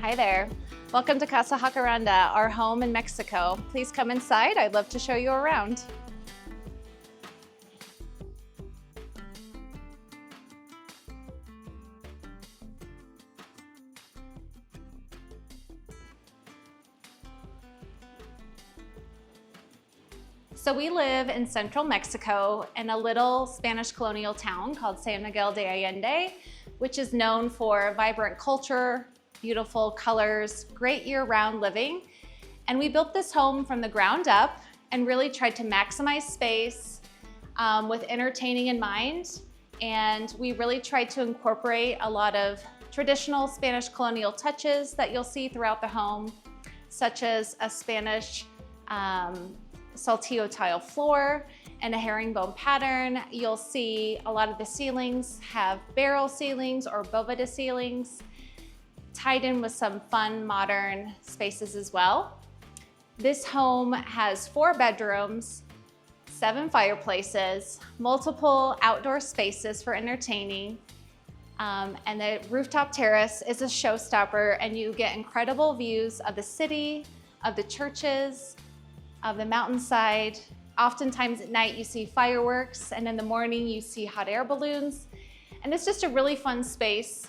Hi there. Welcome to Casa Jacaranda, our home in Mexico. Please come inside. I'd love to show you around. So we live in central Mexico in a little Spanish colonial town called San Miguel de Allende, which is known for vibrant culture, beautiful colors, great year-round living. And we built this home from the ground up and really tried to maximize space with entertaining in mind. And we really tried to incorporate a lot of traditional Spanish colonial touches that you'll see throughout the home, such as a Spanish saltillo tile floor and a herringbone pattern. You'll see a lot of the ceilings have barrel ceilings or boveda ceilings, tied in with some fun modern spaces as well. This home has 4 bedrooms, 7 fireplaces, multiple outdoor spaces for entertaining, and the rooftop terrace is a showstopper, and you get incredible views of the city, of the churches, of the mountainside. Oftentimes at night you see fireworks, and in the morning you see hot air balloons. And it's just a really fun space.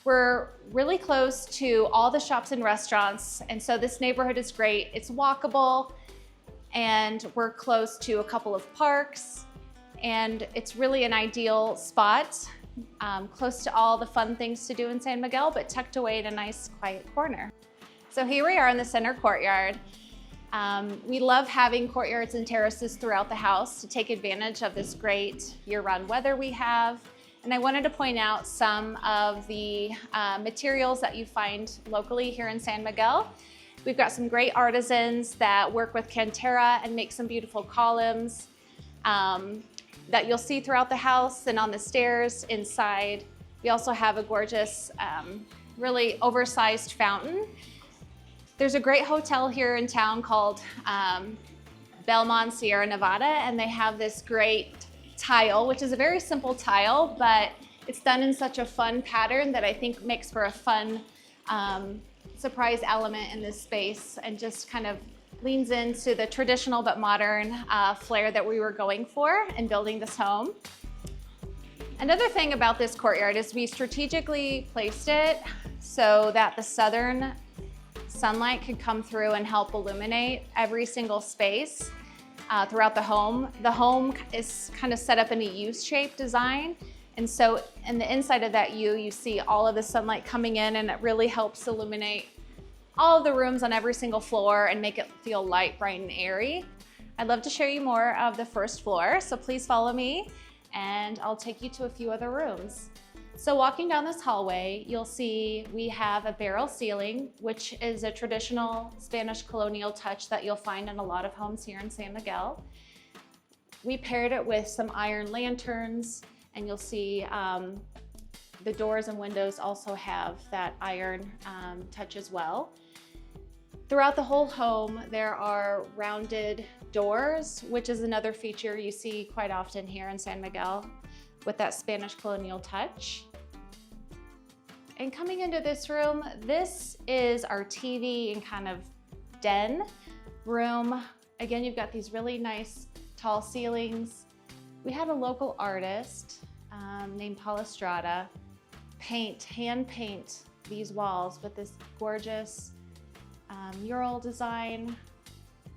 We're really close to all the shops and restaurants, and so this neighborhood is great. It's walkable, and we're close to a couple of parks, and it's really an ideal spot, close to all the fun things to do in San Miguel, but tucked away in a nice quiet corner. So here we are in the center courtyard. We love having courtyards and terraces throughout the house to take advantage of this great year-round weather we have. And I wanted to point out some of the materials that you find locally here in San Miguel. We've got some great artisans that work with cantera and make some beautiful columns that you'll see throughout the house and on the stairs inside. We also have a gorgeous, really oversized fountain. There's a great hotel here in town called Belmont Sierra Nevada, and they have this great tile, which is a very simple tile, but it's done in such a fun pattern that I think makes for a fun surprise element in this space, and just kind of leans into the traditional but modern flair that we were going for in building this home. Another thing about this courtyard is we strategically placed it so that the southern sunlight could come through and help illuminate every single space throughout the home. The home is kind of set up in a U-shaped design, and so in the inside of that U, you see all of the sunlight coming in, and it really helps illuminate all of the rooms on every single floor and make it feel light, bright, and airy. I'd love to show you more of the first floor, so please follow me and I'll take you to a few other rooms. So walking down this hallway, you'll see we have a barrel ceiling, which is a traditional Spanish colonial touch that you'll find in a lot of homes here in San Miguel. We paired it with some iron lanterns, and you'll see the doors and windows also have that iron touch as well. Throughout the whole home, there are rounded doors, which is another feature you see quite often here in San Miguel, with that Spanish colonial touch. And coming into this room, this is our TV and kind of den room. Again, you've got these really nice tall ceilings. We had a local artist named Paula Estrada hand paint these walls with this gorgeous mural design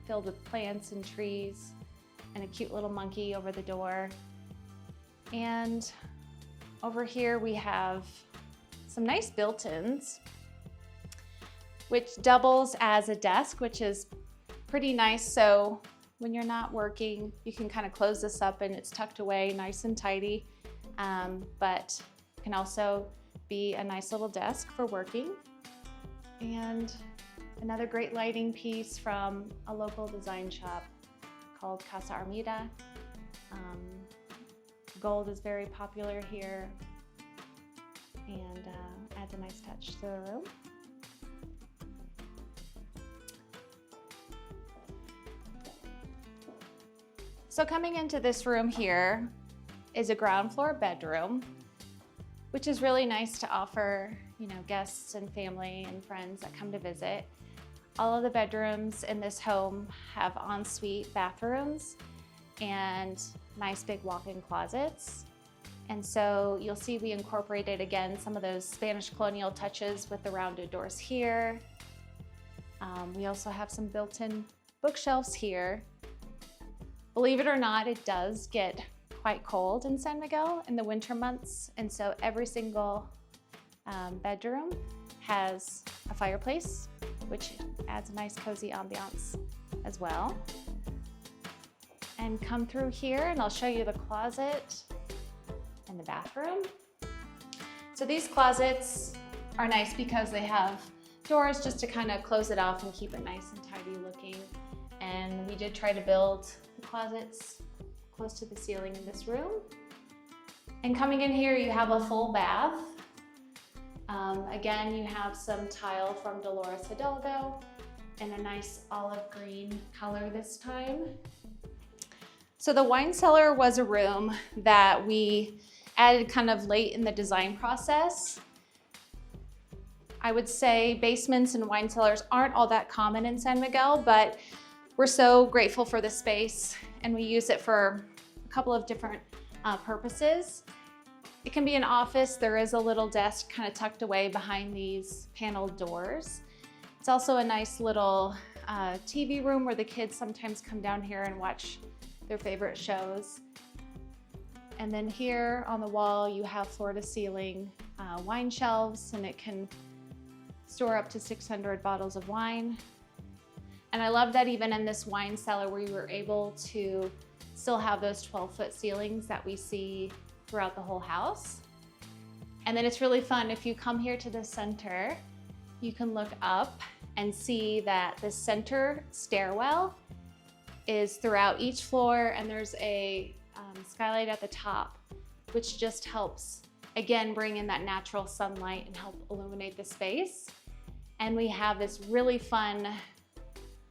filled with plants and trees and a cute little monkey over the door. And over here we have some nice built-ins, which doubles as a desk, which is pretty nice. So when you're not working, you can kind of close this up and it's tucked away nice and tidy, but can also be a nice little desk for working. And another great lighting piece from a local design shop called Casa. Gold is very popular here and adds a nice touch to the room. So coming into this room here is a ground floor bedroom, which is really nice to offer guests and family and friends that come to visit. All of the bedrooms in this home have ensuite bathrooms and nice big walk-in closets. And so you'll see we incorporated again some of those Spanish colonial touches with the rounded doors here. We also have some built-in bookshelves here. Believe it or not, it does get quite cold in San Miguel in the winter months, and so every single bedroom has a fireplace, which adds a nice cozy ambiance as well. And come through here and I'll show you the closet and the bathroom. So these closets are nice because they have doors just to kind of close it off and keep it nice and tidy looking. And we did try to build the closets close to the ceiling in this room. And coming in here, you have a full bath. Again, you have some tile from Dolores Hidalgo and a nice olive green color this time. So the wine cellar was a room that we added kind of late in the design process. I would say basements and wine cellars aren't all that common in San Miguel, but we're so grateful for the space and we use it for a couple of different purposes. It can be an office. There is a little desk kind of tucked away behind these paneled doors. It's also a nice little TV room where the kids sometimes come down here and watch their favorite shows. And then here on the wall, you have floor to ceiling wine shelves, and it can store up to 600 bottles of wine. And I love that even in this wine cellar, we were able to still have those 12-foot ceilings that we see throughout the whole house. And then it's really fun. If you come here to the center, you can look up and see that the center stairwell is throughout each floor, and there's a skylight at the top, which just helps, again, bring in that natural sunlight and help illuminate the space. And we have this really fun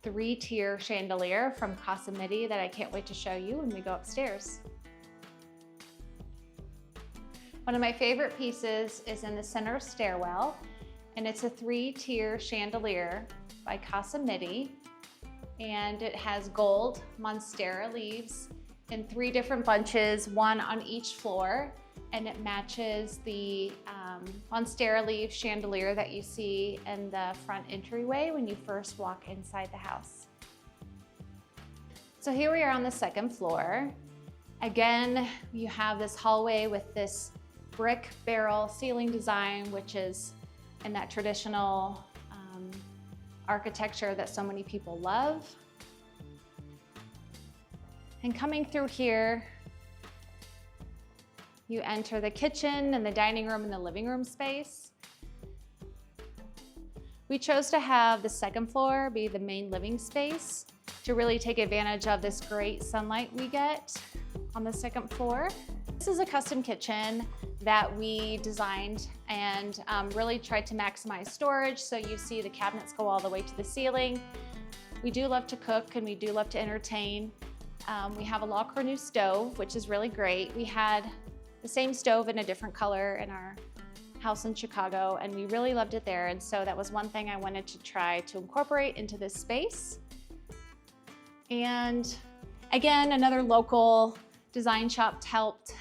3-tier chandelier from Casa that I can't wait to show you when we go upstairs. One of my favorite pieces is in the center stairwell, and it's a 3-tier chandelier by Casa, and it has gold monstera leaves in 3 different bunches, 1 on each floor, and it matches the monstera leaf chandelier that you see in the front entryway when you first walk inside the house. So here we are on the 2nd floor. Again, you have this hallway with this brick barrel ceiling design, which is in that traditional architecture that so many people love. And coming through here, you enter the kitchen and the dining room and the living room space. We chose to have the 2nd floor be the main living space to really take advantage of this great sunlight we get on the 2nd floor. This is a custom kitchen that we designed and really tried to maximize storage. So you see the cabinets go all the way to the ceiling. We do love to cook and we do love to entertain. We have a La Cornue stove, which is really great. We had the same stove in a different color in our house in Chicago, and we really loved it there. And so that was one thing I wanted to try to incorporate into this space. And again, another local design shop helped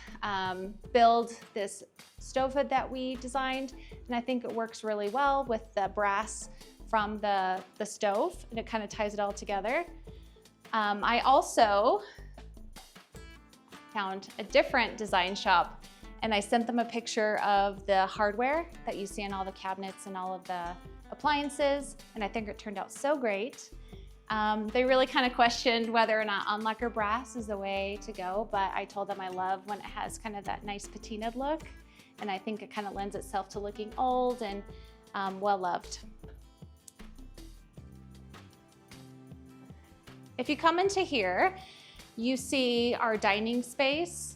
build this stove hood that we designed. And I think it works really well with the brass from the stove, and it kind of ties it all together. I also found a different design shop, and I sent them a picture of the hardware that you see in all the cabinets and all of the appliances, and I think it turned out so great. They really kind of questioned whether or not unlacquer brass is the way to go, but I told them I love when it has kind of that nice patinaed look, and I think it kind of lends itself to looking old and well loved. If you come into here, you see our dining space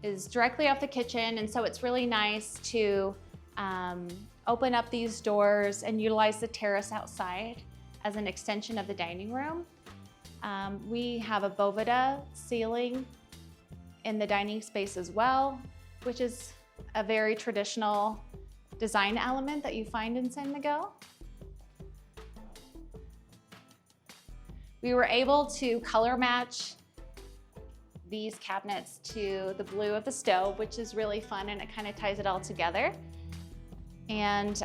is directly off the kitchen, and so it's really nice to open up these doors and utilize the terrace outside as an extension of the dining room. We have a boveda ceiling in the dining space as well, which is a very traditional design element that you find in San Miguel. We were able to color match these cabinets to the blue of the stove, which is really fun, and it kind of ties it all together. And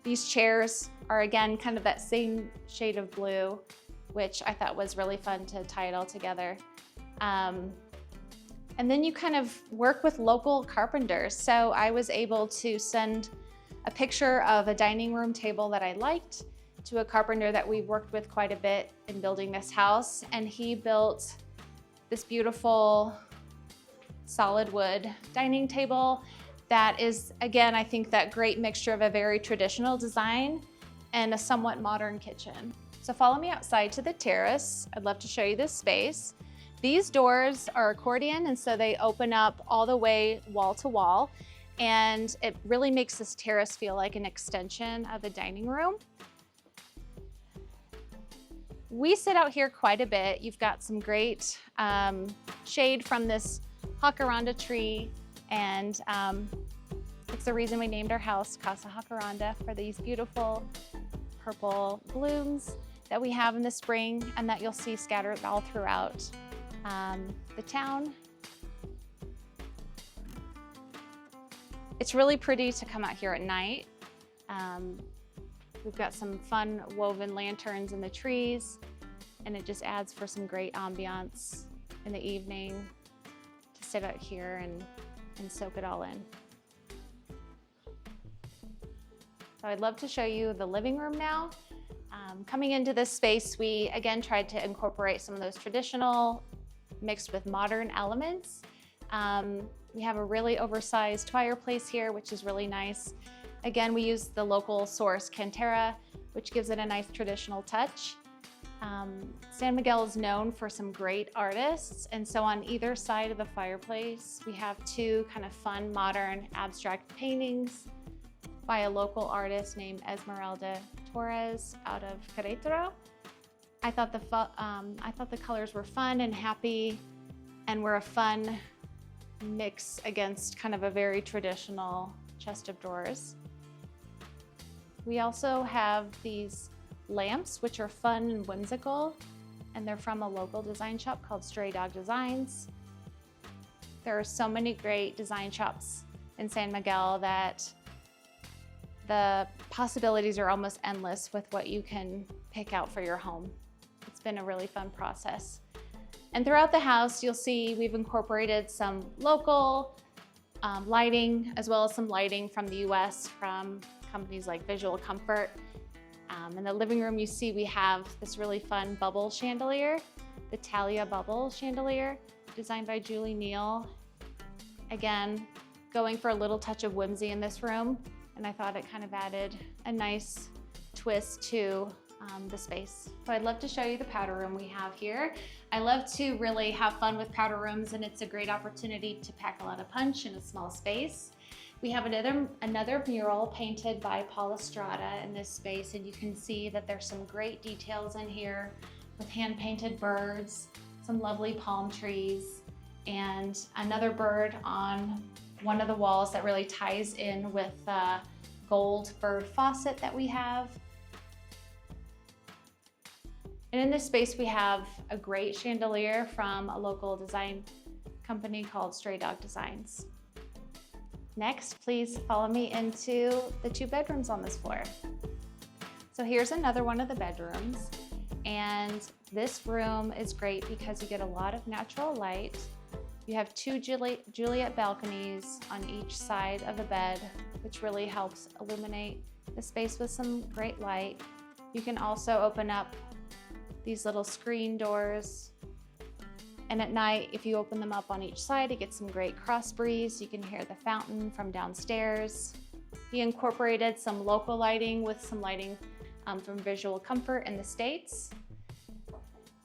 these chairs are again kind of that same shade of blue, which I thought was really fun to tie it all together. And then you kind of work with local carpenters. So I was able to send a picture of a dining room table that I liked to a carpenter that we've worked with quite a bit in building this house, and he built this beautiful solid wood dining table that is, again, I think that great mixture of a very traditional design and a somewhat modern kitchen. So follow me outside to the terrace. I'd love to show you this space. These doors are accordion, and so they open up all the way wall to wall, and it really makes this terrace feel like an extension of the dining room. We sit out here quite a bit. You've got some great shade from this hakaranda tree, and it's the reason we named our house Casa Jacaranda, for these beautiful purple blooms that we have in the spring and that you'll see scattered all throughout the town. It's really pretty to come out here at night. We've got some fun woven lanterns in the trees, and it just adds for some great ambiance in the evening to sit out here and soak it all in. So I'd love to show you the living room now. Coming into this space, we again tried to incorporate some of those traditional mixed with modern elements. We have a really oversized fireplace here, which is really nice. Again, we use the local source cantera, which gives it a nice traditional touch. San Miguel is known for some great artists, and so on either side of the fireplace, we have two kind of fun, modern, abstract paintings by a local artist named Esmeralda Torres out of Querétaro. I thought the colors were fun and happy, and were a fun mix against kind of a very traditional chest of drawers. We also have these lamps, which are fun and whimsical, and they're from a local design shop called Stray Dog Designs. There are so many great design shops in San Miguel that the possibilities are almost endless with what you can pick out for your home. It's been a really fun process. And throughout the house, you'll see we've incorporated some local lighting, as well as some lighting from the US from companies like Visual Comfort. In the living room, you see we have this really fun bubble chandelier, the Talia bubble chandelier, designed by Julie Neal. Again, going for a little touch of whimsy in this room, and I thought it kind of added a nice twist to the space. So I'd love to show you the powder room we have here. I love to really have fun with powder rooms, and it's a great opportunity to pack a lot of punch in a small space. We have another mural painted by Paul Estrada in this space, and you can see that there's some great details in here with hand-painted birds, some lovely palm trees, and another bird on one of the walls that really ties in with the gold bird faucet that we have. And in this space, we have a great chandelier from a local design company called Stray Dog Designs. Next, please follow me into the two bedrooms on this floor. So here's another one of the bedrooms, and this room is great because you get a lot of natural light. You have two Juliet balconies on each side of the bed, which really helps illuminate the space with some great light. You can also open up these little screen doors, and at night, if you open them up on each side, it gets some great cross breeze. You can hear the fountain from downstairs. We incorporated some local lighting with some lighting from Visual Comfort in the States.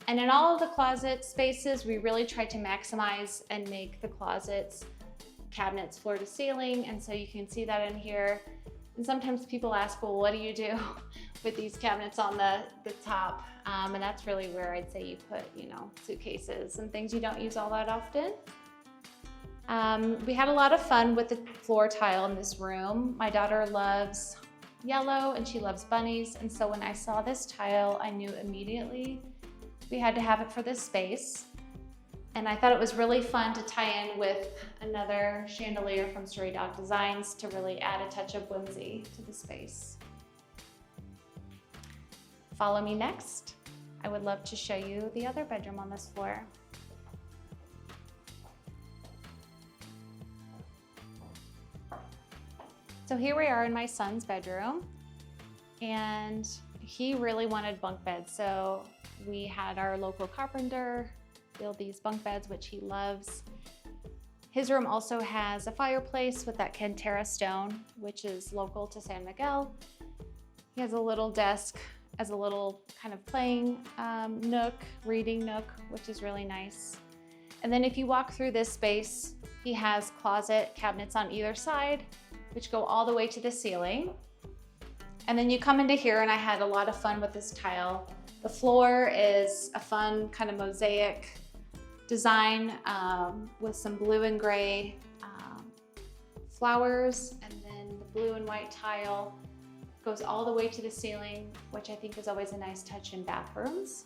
And in all of the closet spaces, we really tried to maximize and make the closets cabinets floor to ceiling, and so you can see that in here. And sometimes people ask, well, what do you do with these cabinets on the top? And that's really where I'd say you put, suitcases and things you don't use all that often. We had a lot of fun with the floor tile in this room. My daughter loves yellow and she loves bunnies, and so when I saw this tile, I knew immediately we had to have it for this space. And I thought it was really fun to tie in with another chandelier from Stray Dog Designs to really add a touch of whimsy to the space. Follow me next. I would love to show you the other bedroom on this floor. So here we are in my son's bedroom, and he really wanted bunk beds. So we had our local carpenter build these bunk beds, which he loves. His room also has a fireplace with that terrace stone, which is local to San Miguel. He has a little desk as a little kind of playing nook, reading nook, which is really nice. And then if you walk through this space, he has closet cabinets on either side, which go all the way to the ceiling. And then you come into here, and I had a lot of fun with this tile. The floor is a fun kind of mosaic design with some blue and gray flowers, and then the blue and white tile goes all the way to the ceiling, which I think is always a nice touch in bathrooms.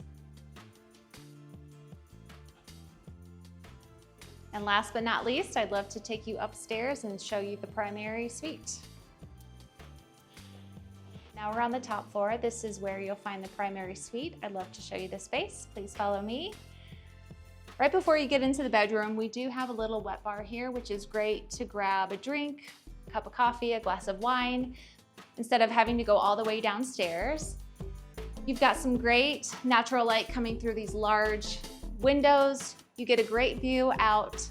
And last but not least, I'd love to take you upstairs and show you the primary suite. Now we're on the top floor. This is where you'll find the primary suite. I'd love to show you the space. Please follow me. Right before you get into the bedroom, we do have a little wet bar here, which is great to grab a drink, a cup of coffee, a glass of wine, instead of having to go all the way downstairs. You've got some great natural light coming through these large windows. You get a great view out,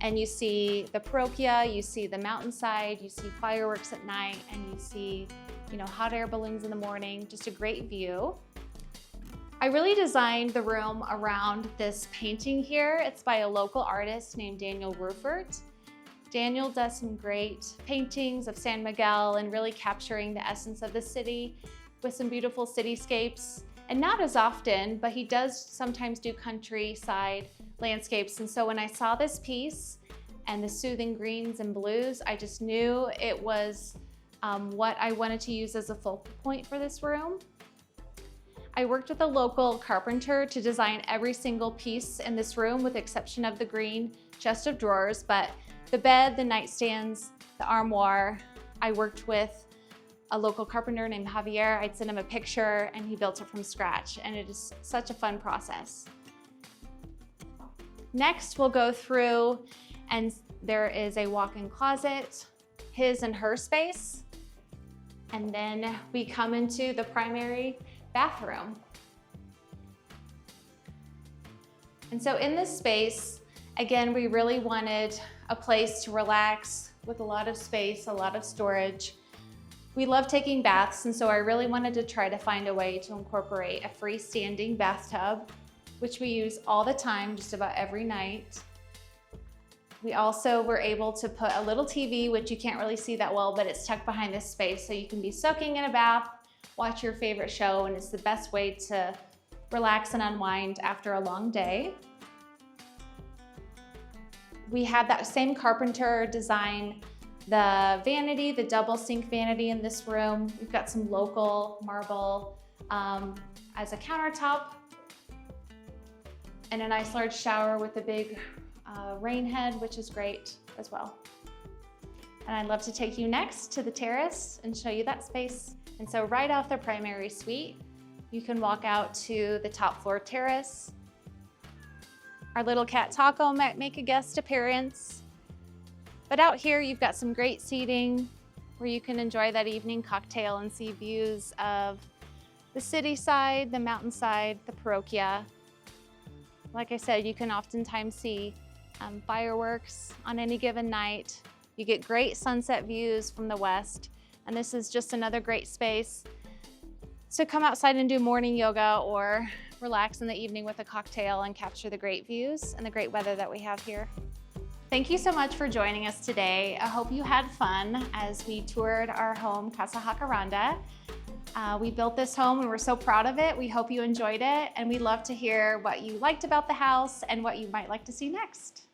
and you see the parochia, you see the mountainside, you see fireworks at night, and you see, hot air balloons in the morning. Just a great view. I really designed the room around this painting here. It's by a local artist named Daniel Rooftop. Daniel does some great paintings of San Miguel and really capturing the essence of the city with some beautiful cityscapes. And not as often, but he does sometimes do countryside landscapes. And so when I saw this piece and the soothing greens and blues, I just knew it was what I wanted to use as a focal point for this room. I worked with a local carpenter to design every single piece in this room with the exception of the green chest of drawers, but the bed, the nightstands, the armoire, I worked with a local carpenter named Javier. I'd sent him a picture and he built it from scratch, and it is such a fun process. Next, we'll go through, and there is a walk-in closet, his and her space, and then we come into the primary bathroom. And so in this space, again, we really wanted a place to relax with a lot of space, a lot of storage. We love taking baths, and so I really wanted to try to find a way to incorporate a freestanding bathtub, which we use all the time, just about every night. We also were able to put a little TV, which you can't really see that well, but it's tucked behind this space, so you can be soaking in a bath, watch your favorite show, and it's the best way to relax and unwind after a long day. We had that same carpenter design the vanity, the double sink vanity in this room. We've got some local marble as a countertop, and a nice large shower with a big rain head, which is great as well. And I'd love to take you next to the terrace and show you that space. And so right off the primary suite, you can walk out to the top floor terrace. Our little cat Taco might make a guest appearance. But out here, you've got some great seating where you can enjoy that evening cocktail and see views of the city side, the mountainside, the parochia. Like I said, you can oftentimes see fireworks on any given night. You get great sunset views from the west, and this is just another great space to come outside and do morning yoga or relax in the evening with a cocktail and capture the great views and the great weather that we have here. Thank you so much for joining us today. I hope you had fun as we toured our home, Casa Jacaranda. We built this home and we're so proud of it. We hope you enjoyed it, and we'd love to hear what you liked about the house and what you might like to see next.